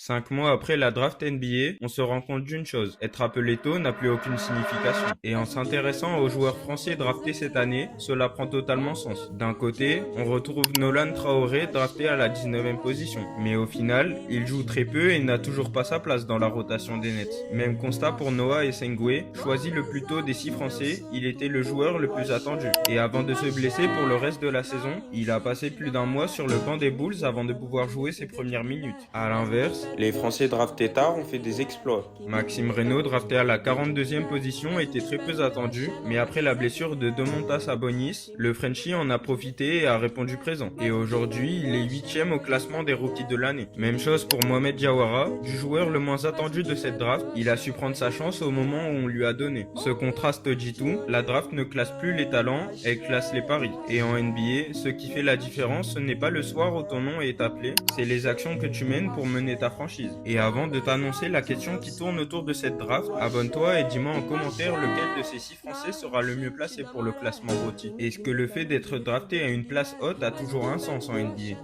5 mois après la draft NBA, on se rend compte d'une chose, être appelé tôt n'a plus aucune signification. Et en s'intéressant aux joueurs français draftés cette année, cela prend totalement sens. D'un côté, on retrouve Nolan Traoré drafté à la 19e position, mais au final, il joue très peu et n'a toujours pas sa place dans la rotation des Nets. Même constat pour Noah Essengue, choisi le plus tôt des 6 Français, il était le joueur le plus attendu. Et avant de se blesser pour le reste de la saison, il a passé plus d'un mois sur le banc des Bulls avant de pouvoir jouer ses premières minutes. À l'inverse, les Français draftés tard ont fait des exploits. Maxime Reynaud, drafté à la 42e position, était très peu attendu, mais après la blessure de Domantas Sabonis, le Frenchie en a profité et a répondu présent. Et aujourd'hui, il est 8e au classement des rookies de l'année. Même chose pour Mohamed Diawara, du joueur le moins attendu de cette draft, il a su prendre sa chance au moment où on lui a donné. Ce contraste dit tout, la draft ne classe plus les talents, elle classe les paris. Et en NBA, ce qui fait la différence, ce n'est pas le soir où ton nom est appelé, c'est les actions que tu mènes pour mener ta franchise. Et avant de t'annoncer la question qui tourne autour de cette draft, abonne-toi et dis-moi en commentaire lequel de ces 6 Français sera le mieux placé pour le classement rookie. Est-ce que le fait d'être drafté à une place haute a toujours un sens en NBA?